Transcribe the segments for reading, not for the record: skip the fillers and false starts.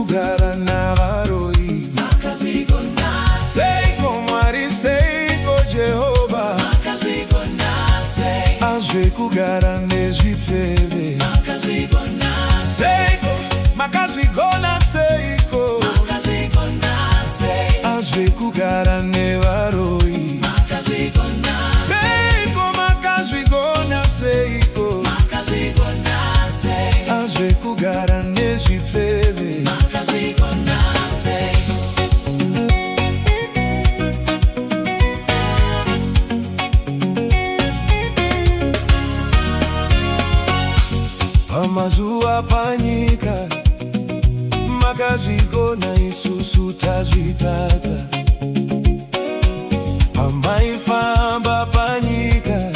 kugara navaroi seiko Mwari seiko Jehova azve kugara nezvifeve seiko makazvigona seiko azve kugara nevaroi seiko makazvigona seiko azve kugara nezvifeve pamazuva panyika makazvigona isusu tazvitadza pamaifamba panyika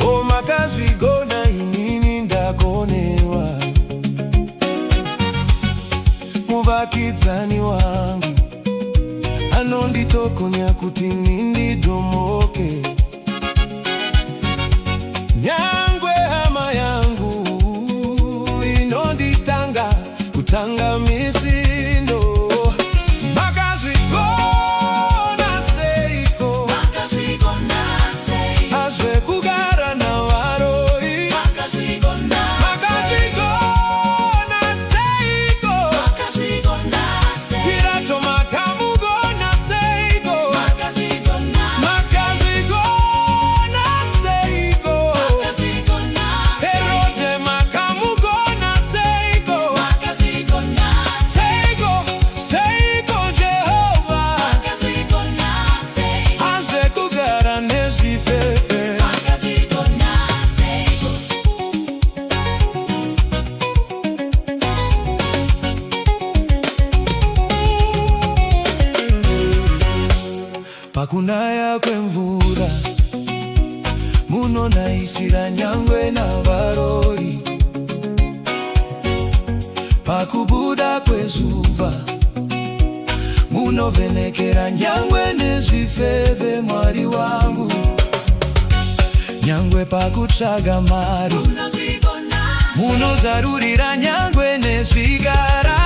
o makazvigona inini ndagonewa muvakidzani wangu anonditokonya kuti nindidhomoke nyangwe hama yangu inonditanga kutanga misindo makazvigona seiko azve kugara navaroi makazvigona seiko Pirato makamugona seiko makazvigona seiko Herode makamugona seiko seiko Jehova azve kugara nezvifeve pakunaya kwemvura munonaisira nyangwe navarori pakubuda kwezuva munovhenekera nyangwe nezvifeve Mwari wangu nyangwe pakutsvaga mari munozarurira nyangwe nezvigara